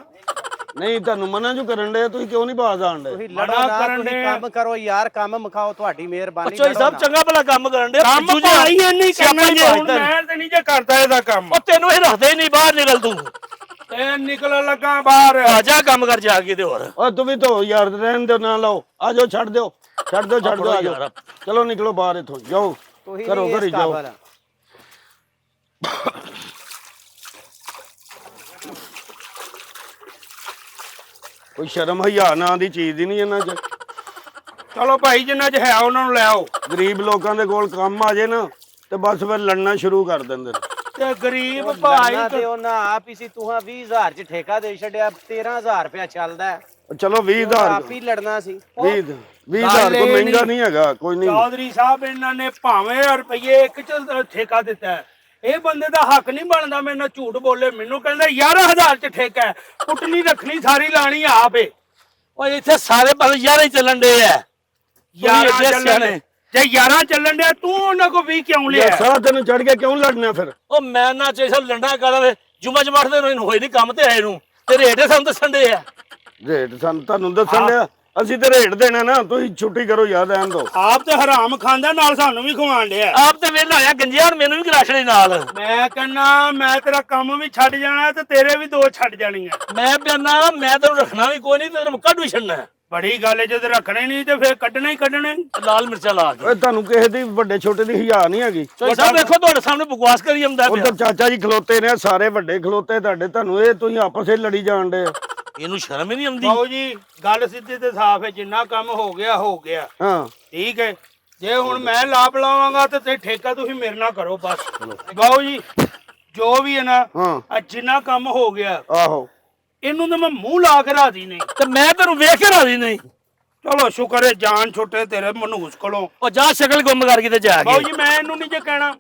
ਨਹੀਂ ਤੁਹਾਨੂੰ ਮਨਾ ਜੋ ਕਰਨ ਦੇ ਤੁਸੀਂ ਕਿਉਂ ਨਹੀਂ ਬਾਜ਼ ਆਣ ਦੇ ਤੁਸੀਂ ਲੜੋ ਨਾ ਤੁਸੀਂ ਕੰਮ ਕਰੋ ਯਾਰ ਕੰਮ ਮੁਕਾਓ ਤੁਹਾਡੀ ਮਿਹਰਬਾਨੀ ਚੋਈ ਸਾਹਿਬ ਚੰਗਾ ਭਲਾ ਕੰਮ ਕਰਨ ਦੇ ਕੰਮ ਭਾਈ ਇਹ ਨਹੀਂ ਕਰਨਾ ਜੇ ਹੁਣ ਮੈਂ ਤੇ ਨਹੀਂ ਜੇ ਕਰਦਾ ਇਹਦਾ ਕੰਮ। ਉਹ ਤੈਨੂੰ ਇਹ ਰੱਖਦੇ ਹੀ ਨਹੀਂ ਬਾਹਰ ਨਿਕਲ ਤੂੰ ਇਹ ਨਿਕਲ ਲੱਗਾ ਬਾਹਰ। ਆ ਜਾ ਕੰਮ ਕਰ ਜਾ ਕੇ ਤੇ ਹੋਰ ਓਏ ਤੂੰ ਵੀ ਧੋ ਯਾਰ ਰਹਿਣ ਦਿਓ ਨਾ ਲਾਓ ਆ ਜਾਓ ਛੱਡ ਦਿਓ ਆ ਜਾਓ ਚਲੋ ਨਿਕਲੋ ਬਾਹਰ ਇੱਥੋਂ ਜਾਓ ਕਰੋ ਘਰੀ ਜਾਓ। ਕੋਈ ਸ਼ਰਮ ਹਿਆ ਨਾਂ ਦੀ ਚੀਜ਼ ਹੀ ਨਹੀਂ ਇਹਨਾਂ 'ਚ। ਚਲੋ ਭਾਈ ਜਿੰਨਾ 'ਚ ਹੈ ਉਹਨਾਂ ਨੂੰ ਲੈ ਆਓ। ਗਰੀਬ ਲੋਕਾਂ ਦੇ ਕੋਲ ਕੰਮ ਆ ਜੇ ਨਾ ਤੇ ਬਸ ਫਿਰ ਲੜਨਾ ਸ਼ੁਰੂ ਕਰ ਦਿੰਦੇ ਨੇ। ਤੇ ਗਰੀਬ ਭਾਈ ਤੇ ਉਹਨਾਂ ਆਪ ਹੀ ਸੀ ਤੂੰ 20000 ਚ ਠੇਕਾ ਦੇ ਛੱਡਿਆ 13000 ਰੁਪਇਆ ਚੱਲਦਾ ਹੈ। ਚਲੋ 20000 ਆਪ ਹੀ ਲੜਨਾ ਸੀ। 20000 ਕੋਈ ਮਹਿੰਗਾ ਨਹੀਂ ਹੈਗਾ ਕੋਈ ਨਹੀਂ। ਚੌਧਰੀ ਸਾਹਿਬ ਇਹਨਾਂ ਨੇ ਭਾਵੇਂ ਰੁਪਏ ਇੱਕ ਚ ਠੇਕਾ ਦਿੱਤਾ ਹੈ। ਇਹ ਬੰਦੇ ਦਾ ਹੱਕ ਨਹੀਂ ਬਣਦਾ ਮੇਰੇ ਨਾਲ ਝੂਠ ਬੋਲੇ ਮੈਨੂੰ ਕਹਿੰਦਾ 11000 ਚ ਠੇਕਾ ਹੈ ਪੁੱਟਣੀ ਰੱਖਣੀ ਸਾਰੀ ਲਾਣੀ ਆਪੇ। ਓਏ ਇੱਥੇ ਸਾਰੇ ਪਾਸੇ ਯਾਰ ਹੀ ਚੱਲਣ ਦੇ ਆ 11 ਚੱਲਣ ਜੇ 11 ਚੱਲਣ ਡਿਆ ਤੂੰ ਉਹਨਾਂ ਕੋ 20 ਕਿਉਂ ਲਿਆ? ਸਾਰਾ ਦਿਨ ਚੜ ਕੇ ਕਿਉਂ ਲੜਨਾ ਫਿਰ? ਉਹ ਮੈਂ ਨਾ ਚੇਸਾ ਲੰਡਾ ਕਰਾਵੇ ਜੁਮਾ ਜਮਾਟ ਦੇ ਨੂੰ ਹੋਈ ਨਹੀਂ ਕੰਮ ਤੇ ਆਏ ਨੂੰ ਤੇ ਰੇਟ ਸਾਨੂੰ ਦੱਸਣ ਦੇ ਆ ਰੇਟ ਸਾਨੂੰ ਤੁਹਾਨੂੰ ਦੱਸਣ ਲਿਆ ਅਸੀਂ ਤੇ ਰੇਟ ਦੇਣਾ ਨਾ ਤੁਸੀਂ ਛੁੱਟੀ ਕਰੋ ਯਾਰ ਰਹਿਣ ਦੋ। ਆਪ ਤੇ ਹਰਾਮ ਖਾਂਦਾ ਨਾਲ ਸਾਨੂੰ ਵੀ ਖਵਾਣ ਡਿਆ। ਆਪ ਤੇ ਵੇਲਾ ਆਇਆ ਗੰਜਿਆ ਮੈਨੂੰ ਵੀ ਕਰਾਸ਼ਣੇ ਨਾਲ। ਮੈਂ ਕਹਿੰਨਾ ਮੈਂ ਤੇਰਾ ਕੰਮ ਵੀ ਛੱਡ ਜਾਣਾ ਤੇ ਤੇਰੇ ਵੀ ਦੋ ਛੱਡ ਜਾਣੀਆਂ। ਮੈਂ ਬਿਆਨਾ ਮੈਂ ਤੈਨੂੰ ਰੱਖਣਾ ਵੀ ਕੋਈ ਨਹੀਂ ਤੈਨੂੰ ਕੱਢ ਵੀ ਛੱਡਣਾ। ਬੜੀ ਗੱਲ ਜੇ ਤੇ ਰੱਖਣੇ ਨਹੀਂ ਤੇ ਫੇਰ ਕੱਢਣੇ ਹੀ ਕੱਢਣੇ। ਲਾਲ ਮਿਰਚਾਂ ਲਾ ਕੇ ਓਏ ਤੁਹਾਨੂੰ ਕਿਸੇ ਦੀ ਵੱਡੇ ਛੋਟੇ ਦੀ ਹਿਆ ਨਹੀਂ ਹੈਗੀ। ਚੋਈ ਸਾਹਿਬ ਵੇਖੋ ਤੁਹਾਡੇ ਸਾਹਮਣੇ ਬਕਵਾਸ ਕਰੀ ਜਾਂਦਾ ਪਿਆ। ਉਧਰ ਚਾਚਾ ਜੀ ਖਲੋਤੇ ਨੇ ਸਾਰੇ ਵੱਡੇ ਖਲੋਤੇ ਤੁਹਾਡੇ ਤੁਹਾਨੂੰ ਇਹ ਤੁਸੀਂ ਆਪਸ ਵਿੱਚ ਲੜੀ ਜਾਣ ਦੇ। ਇਹਨੂੰ ਸ਼ਰਮ ਹੀ ਨਹੀਂ ਆਉਂਦੀ। ਬਾਊ ਜੀ ਗੱਲ ਸਿੱਧੀ ਤੇ ਸਾਫ਼ ਹੈ ਜਿੰਨਾ ਕੰਮ ਹੋ ਗਿਆ ਹਾਂ ਠੀਕ ਹੈ। ਜੇ ਹੁਣ ਮੈਂ ਲਾਭ ਲਾਵਾਂਗਾ ਤੇ ਠੇਕਾ ਤੁਸੀਂ ਮੇਰੇ ਨਾਲ ਕਰੋ ਬਸ। ਬਾਊ ਜੀ ਜੋ ਵੀ ਹੈ ਨਾ ਹਾਂ ਜਿੰਨਾ ਕੰਮ ਹੋ ਗਿਆ ਆਹੋ ਇਹਨੂੰ ਤਾਂ ਮੈਂ ਮੂੰਹ ਲਾ ਕੇ ਰਾਜੀ ਨਹੀਂ ਤੇ ਮੈਂ ਤੈਨੂੰ ਵੇਖ ਕੇ ਰਾਜੀ ਨਹੀਂ। ਚਲੋ ਸ਼ੁਕਰ ਹੈ ਜਾਨ ਛੁੱਟੇ ਤੇਰੇ ਮਨੂਸ ਕੋਲੋਂ। ਉਹ ਜਾ ਸ਼ਕਲ ਗੁੰਮ ਕਰਕੇ ਤੇ ਜਾ ਬਾਊ ਕੇ ਜੀ ਮੈਂ ਇਹਨੂੰ ਨਹੀਂ ਜੇ ਕਹਿਣਾ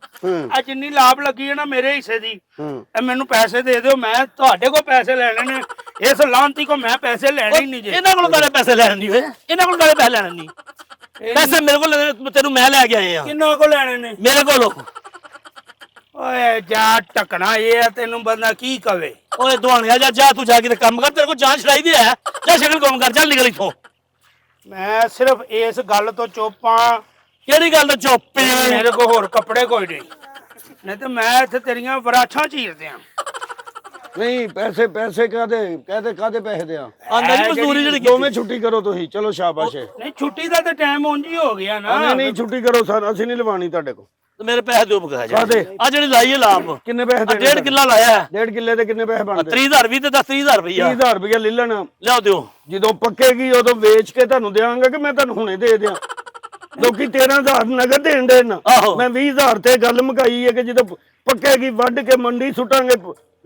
ਆ ਜਿੰਨੀ ਲਾਭ ਲੱਗੀ ਹੈ ਨਾ ਮੇਰੇ ਹਿੱਸੇ ਦੀ ਇਹ ਮੈਨੂੰ ਪੈਸੇ ਦੇ ਦਿਓ ਮੈਂ ਤੁਹਾਡੇ ਕੋਲ ਪੈਸੇ ਲੈਣੇ ਨੇ। ਇਸ ਲਾਂਤੀ ਕੋ ਮੈਂ ਪੈਸੇ ਲੈਣੇ ਹੀ ਨਹੀਂ ਜੇ। ਇਹਨਾਂ ਕੋਲ ਕਾਲੇ ਪੈਸੇ ਲੈਣੇ ਨਹੀਂ ਓਏ ਇਹਨਾਂ ਕੋਲ ਕਾਲੇ ਪੈਸੇ ਲੈਣੇ ਨਹੀਂ। ਪੈਸੇ ਮੇਰੇ ਕੋਲ ਲੈਣੇ ਤੈਨੂੰ ਮੈਂ ਲੈ ਕੇ ਆਏ ਆ। ਕਿੰਨਾ ਕੋ ਲੈਣੇ ਨੇ? ਮੇਰੇ ਕੋਲੋਂ। ਓਏ ਜਾ ਟਕਣਾ ਇਹ ਆ ਤੈਨੂੰ ਬੰਦਾ ਕੀ ਕਵੇ। ਓਏ ਦੁਆਣਿਆ ਜਾ ਤੂੰ ਜਾ ਕੇ ਤੇ ਕੰਮ ਕਰ ਤੇਰੇ ਕੋਲ ਜਾਨ ਛੜਾਈ ਦੀ ਹੈ। ਜਾ ਸ਼ਕਲ ਗੁੰਮ ਕਰ ਚੱਲ ਨਿਕਲ ਇੱਥੋਂ। ਮੈਂ ਸਿਰਫ ਇਸ ਗੱਲ ਤੋਂ ਚੁੱਪਾਂ। ਕਿਹੜੀ ਗੱਲ ਦਾ ਚੁੱਪ ਏ? ਮੇਰੇ ਕੋਲ ਹੋਰ ਕੱਪੜੇ ਕੋਈ ਨਹੀਂ ਤੇ ਮੈਂ ਇੱਥੇ ਤੇਰੀਆਂ ਵਰਾਛਾਂ ਚੀਰਦੇ ਆ। ਨਹੀਂ ਪੈਸੇ ਕਾਦੇ ਕਾਦੇ ਪੈਸੇ ਦਿਆਂ ਆਂਦਾ ਜੀ ਮਜ਼ਦੂਰੀ ਜਿਹੜੀ ਦੋਵੇਂ ਛੁੱਟੀ ਕਰੋ ਤੁਸੀਂ। ਚਲੋ ਸ਼ਾਬਾਸ਼ ਹੈ। ਨਹੀਂ ਛੁੱਟੀ ਦਾ ਤਾਂ ਟਾਈਮ ਉਂਝ ਹੀ ਹੋ ਗਿਆ ਨਾ। ਨਹੀਂ ਛੁੱਟੀ ਕਰੋ ਸਰ ਅਸੀਂ ਨਹੀਂ ਲਵਾਣੀ ਤੁਹਾਡੇ ਕੋਲ। ਤੇ ਮੇਰੇ ਪੈਸੇ ਦਿਓ ਬਕਾ ਜਾ ਕਾਹਦੇ? ਆ ਜਿਹੜੀ ਲਾਈ ਹੈ ਲਾਪ ਕਿੰਨੇ ਪੈਸੇ ਦੇਣੇ? 1.5 ਕਿੱਲਾ ਲਾਇਆ 1.5 ਕਿੱਲੇ ਦੇ ਕਿੰਨੇ ਪੈਸੇ ਬਣਦੇ? 30,000 ਵੀ ਤੇ 30,000 ਰੁਪਈਆ 30,000 ਰੁਪਇਆ ਲੈ ਲੈਣਾ। ਲਿਆਓ ਦਿਓ। ਜਦੋਂ ਪੱਕੇਗੀ ਉਦੋਂ ਵੇਚ ਕੇ ਤੁਹਾਨੂੰ ਦੇਵਾਂਗਾ ਕਿ ਮੈਂ ਤੁਹਾਨੂੰ ਹੁਣੇ ਦੇ ਦਿਆਂ। ਲੋਕੀ 13,000 ਨਗਦ ਦੇਣ ਦੇ ਨਾ, ਆਹੋ। ਮੈਂ 20,000 ਤੇ ਗੱਲ ਮੁਕਾਈ ਹੈ ਕਿ ਜਦੋਂ ਪੱਕੇਗੀ ਵੱਢ ਕੇ ਮੰਡੀ ਸੁੱਟਾਂਗੇ,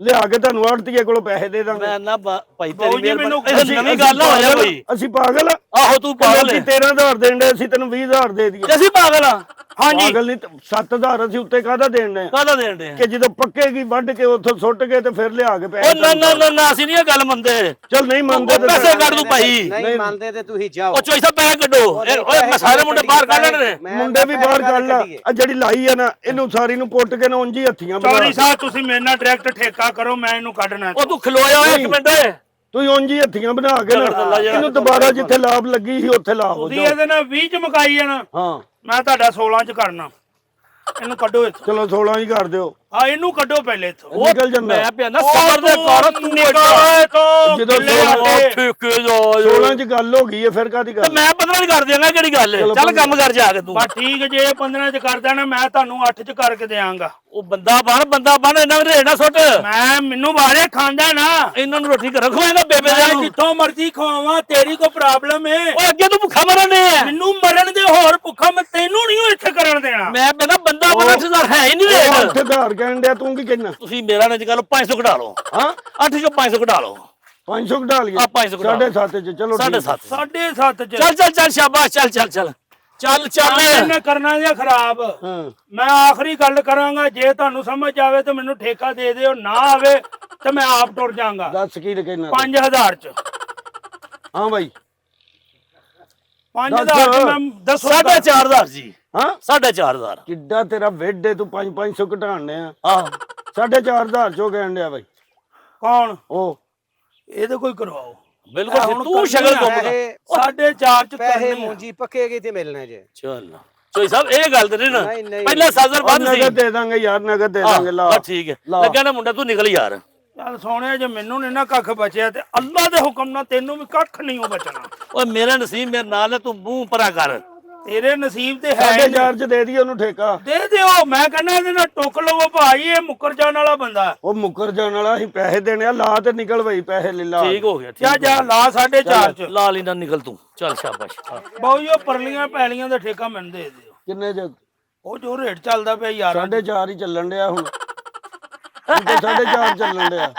ਲਿਆ ਕੇ ਤੁਹਾਨੂੰ ਆੜਤੀਏ ਕੋਲੋਂ ਪੈਸੇ ਦੇ ਦਾਂਗੇ। ਮੈਂ ਨਾ ਭਾਈ ਬਾਊ ਤੇਰੀ ਜੀ ਮੈਨੂੰ ਮਿਹਰਬਾਨੀ ਨਵੀਂ ਗੱਲ ਨਾ ਹੋ ਜਾ ਕੋਈ। ਅਸੀਂ ਪਾਗਲ ਆ? ਆਹੋ ਤੂੰ ਪਾਗਲ ਹੈ 13,000 ਦੇਣ ਦੇ, ਅਸੀਂ ਤੈਨੂੰ 20,000 ਦੇ ਦਈਏ। ਤੇ ਅਸੀਂ ਪਾਗਲ ਆ। ਹਾਂਜੀ ਪਾਗਲ ਨਹੀਂ, 7,000 ਅਸੀਂ ਉੱਤੇ ਕਾਹਦਾ ਦੇਣ ਦੇ ਕਾਹਦਾ ਦੇਣ ਦੇ ਕਿ ਜਦੋਂ ਪੱਕੇਗੀ ਵੱਢ ਕੇ ਉੱਥੋਂ ਸੁੱਟ ਕੇ ਤੇ ਫਿਰ ਲਿਆ ਕੇ ਪੈਸੇ। ਉਹ ਨਾ ਨਾ ਨਾ ਨਾ ਅਸੀਂ ਨਹੀਂ ਇਹ ਗੱਲ ਮੰਨਦੇ। ਚੱਲ ਨਹੀਂ ਮੰਨਦੇ ਤੇ ਪੈਸੇ ਕੱਢ ਦੂੰ ਭਾਈ। ਨਹੀਂ ਮੰਨਦੇ ਤੇ ਤੁਸੀਂ ਜਾਓ। ਉਹ ਚੋਈ ਸਾਹਿਬ ਪੈਸੇ ਕੱਢੋ। ਓਏ ਮੈਂ ਸਾਰੇ ਮੁੰਡੇ ਬਾਹਰ ਕੱਢ ਲੈਣੇ ਨੇ। ਮੁੰਡੇ ਵੀ ਬਾਹਰ ਕੱਢ ਲਾ। ਆ ਜਿਹੜੀ ਲਾਈ ਆ ਨਾ, ਇਹਨੂੰ ਸਾਰੀ ਨੂੰ ਪੁੱਟ ਕੇ ਨਾ ਉਂਝ ਹੀ ਹੱਥੀਆਂ ਬਣਾ। ਚੌਧਰੀ ਸਾਹਿਬ ਤੁਸੀਂ ਮੇਰੇ ਨਾਲ ਡਾਇਰੈਕਟ ਠੇਕਾ ਕਰੋ, ਮੈਂ ਇਹਨੂੰ ਕੱਢਣਾ। ਉਹ ਤੂੰ ਖਲੋਇਆ ਓਏ ਇੱਕ ਮਿੰਟ। ਤੁਸੀਂ ਉਂਝ ਹੀ ਹੱਥੀਆਂ ਬਣਾ ਕੇ ਨਾ ਇਹਨੂੰ ਦੁਬਾਰਾ ਜਿੱਥੇ ਲਾਭ ਲੱਗੀ ਸੀ ਉੱਥੇ ਲਾ ਹੋ ਤੁਸੀਂ ਇਹਦੇ ਨਾਲ 20 ਚ ਮੁਕਾਈ ਜਾਣਾ, ਹਾਂ ਮੈਂ ਤੁਹਾਡਾ 16 ਚ ਕਰਨਾ। ਇਹਨੂੰ ਕੱਢੋ ਇੱਥੋਂ। ਚਲੋ 16 ਹੀ ਕਰ ਦਿਓ। ਆ ਇਹਨੂੰ ਕੱਢੋ ਪਹਿਲੇ ਇੱਥੋਂ। ਉਹ ਨਿਕਲ ਜਾਂਦਾ। ਮੈਂ ਪਿਆ ਨਾ ਸਬਰ ਦੇ ਕਰ ਤੂੰ ਨਿਕਾਏ ਤੋਂ ਜਦੋਂ ਕਿੱਲੇ ਸੋਲਾਂ ਆਟੇ। ਠੇਕੇ ਜਾ 16 ਚ ਗੱਲ ਹੋ ਗਈ ਹੈ, ਫਿਰ ਕਾਦੀ ਤੇ ਗੱਲ? ਮੈਂ 15 ਚ ਕਰ ਦਿਆਂਗਾ। ਕਿਹੜੀ ਗੱਲ ਹੈ? ਚੱਲ ਕੰਮ ਕਰ ਜਾ ਕੇ ਤੂੰ। ਬਸ ਠੀਕ, ਜੇ 15 ਚ ਕਰ ਦੇਣਾ ਮੈਂ ਤੁਹਾਨੂੰ 8 ਚ ਕਰਕੇ ਦੇਵਾਂਗਾ। ਉਹ ਬੰਦਾ ਬਣ ਇਹਨਾਂ ਨੂੰ ਰੇਣਾ ਸੁੱਟ। ਮੈਨੂੰ ਬਾਰੇ ਖਾਂਦਾ ਨਾ, ਇਹਨਾਂ ਨੂੰ ਰੋਟੀ ਕਰ ਖਵਾਏਗਾ ਬੇਬੇ ਦੇ ਮੈਂ ਨੂੰ। ਜਿੱਥੋਂ ਮਰਜ਼ੀ ਖਵਾਵਾਂ, ਤੇਰੀ ਕੋਈ ਪ੍ਰੋਬਲਮ ਹੈ? ਓਏ ਅੱਗੇ ਤੂੰ ਭੁੱਖਾ ਮਰਨ ਦੇ ਆ। ਮੈਨੂੰ ਮਰਨ ਦੇ, ਹੋਰ ਭੁੱਖਾ ਮੈਂ ਤੈਨੂੰ ਨਹੀਂ ਇੱਥੇ ਕਰਨ ਦੇਣਾ। ਮੈਂ ਕਹਿੰਦਾ ਬੰਦਾ ਬਣਾ 8,000 ਹੈ ਹੀ ਨਹੀਂ ਰੇਟ। 8,000 ਕਹਿਣ ਡਿਆ, ਤੂੰ ਕੀ ਕਹਿਣਾ? ਤੁਸੀਂ ਮੇਰਾ ਨਾ ਗੱਲ 500 ਕਢਾ ਲਓ। ਹਾਂ 8 ਚੋਂ 500 ਕਢਾ ਲਓ। 500 ਘਟਾ ਲਈਏ। ਆ 500 ਘਟਾ ਲਓ। 7.5 ਚ ਚਲੋ ਠੀਕ। 7.5 7.5 ਚ ਚੱਲ ਚੱਲ ਚੱਲ ਸ਼ਾਬਾਸ਼ ਚੱਲ ਚੱਲ ਚੱਲ ਚੱਲ ਚੱਲ। ਇਹਨੇ ਕਰਨਾ ਜਾਂ ਖਰਾਬ। ਹਾਂ ਮੈਂ ਆਖਰੀ ਗੱਲ ਕਰਾਂਗਾ, ਜੇ ਤੁਹਾਨੂੰ ਸਮਝ ਆਵੇ ਤਾਂ ਮੈਨੂੰ ਠੇਕਾ ਦੇ ਦਿਓ, ਨਾ ਆਵੇ ਤੇ ਮੈਂ ਆਪ ਟੁਰ ਜਾਵਾਂਗਾ। ਦੱਸ ਕੀ ਕਹਿਣਾ? 5,000 ਚ। ਹਾਂ ਬਾਈ 5,000 ਚ ਮੈਂ ਦੱਸੋ। 4,500 ਜੀ। ਹਾਂ 4,500 ਕਿੱਡਾ ਤੇਰਾ ਵੇਡੇ, ਤੂੰ 500 ਘਟਾਣਨੇ ਆ। ਆਹ 4,500 ਚੋਂ ਕਹਿਣ ਡਿਆ ਬਾਈ। ਕੌਣ? ਉਹ ਇਹਦੇ ਕੋਈ ਕਰਵਾਓ। ਬਿਲਕੁਲ ਤੂੰ ਸ਼ਕਲ ਗੁੰਮ ਦਾ। 4.5 ਚ ਪੈਸੇ ਕਰਨੀ ਆ। ਮੂੰਜੀ ਪੱਕੇਗੀ ਤੇ ਮਿਲਣੇ ਜੇ। ਚੱਲ ਚੋਈ ਸਾਹਿਬ ਇਹ ਗੱਲ ਤੇ ਨਹੀਂ ਨਾ। ਨਹੀਂ, ਨਹੀਂ। ਪਹਿਲਾਂ 7,000 ਵੱਧ ਸੀ। ਨਗਦ ਦੇ ਦਾਂਗੇ ਯਾਰ, ਨਗਦ ਦੇ ਦਾਂਗੇ। ਲਾ ਬਸ ਠੀਕ ਹੈ। ਲਾ। ਲੱਗਿਆ ਨਾ ਮੁੰਡਾ ਤੂੰ ਨਿਕਲ ਯਾਰ। ਚੱਲ ਸੋਹਣਿਆ, ਜੇ ਮੈਨੂੰ ਨੀ ਨਾ ਕੱਖ ਬਚਿਆ ਤੇ ਅੱਲਾ ਦੇ ਹੁਕਮ ਨਾਲ ਤੈਨੂੰ ਵੀ ਕੱਖ ਨਹੀਂ ਹੋ ਬਚਣਾ। ਓਏ ਮੇਰਾ ਨਸੀਬ ਮੇਰੇ ਨਾਲ ਹੈ, ਤੂੰ ਮੂੰਹ ਪਰਾ ਕਰ। ਤੇਰੇ ਨਸੀਬ ਤੇ ਹੈ 4.5 ਚ ਦੇ ਦਈਏ ਉਹਨੂੰ ਠੇਕਾ। ਦੇ ਦਿਓ। ਮੈਂ ਕਹਿੰਦਾ ਇਹਦੇ ਨਾਲ ਟੁੱਕ ਲਵੋ ਭਾਈ, ਇਹ ਮੁੱਕਰ ਜਾਣ ਵਾਲਾ ਬੰਦਾ। ਉਹ ਮੁੱਕਰ ਜਾਣ ਵਾਲਾ, ਅਸੀਂ ਪੈਸੇ ਦੇਣੇ ਆ। ਲਾ ਤੇ ਨਿਕਲ ਬਈ, ਪੈਸੇ ਲੈ ਲਾ। ਠੀਕ ਹੋ ਗਿਆ। ਜਾ ਜਾ ਲਾ 4.5 ਚ। ਲਾ ਲਈ ਨਾ ਨਿਕਲ ਤੂੰ। ਚੱਲ ਸ਼ਾਬਾਸ਼। ਬਾਊ ਜੀ ਉਹ ਪਰਲੀਆਂ ਪੈਲੀਆਂ ਦਾ ਠੇਕਾ ਮੈਨੂੰ ਦੇ ਦਿਓ। ਕਿੰਨੇ ਚ? ਉਹ ਜੋ ਰੇਟ ਚੱਲਦਾ ਪਿਆ ਯਾਰ। 4.5 ਹੀ ਚੱਲਣ ਡਿਆ ਹੁਣ। 4.5 ਚੱਲਣ ਡਿਆ।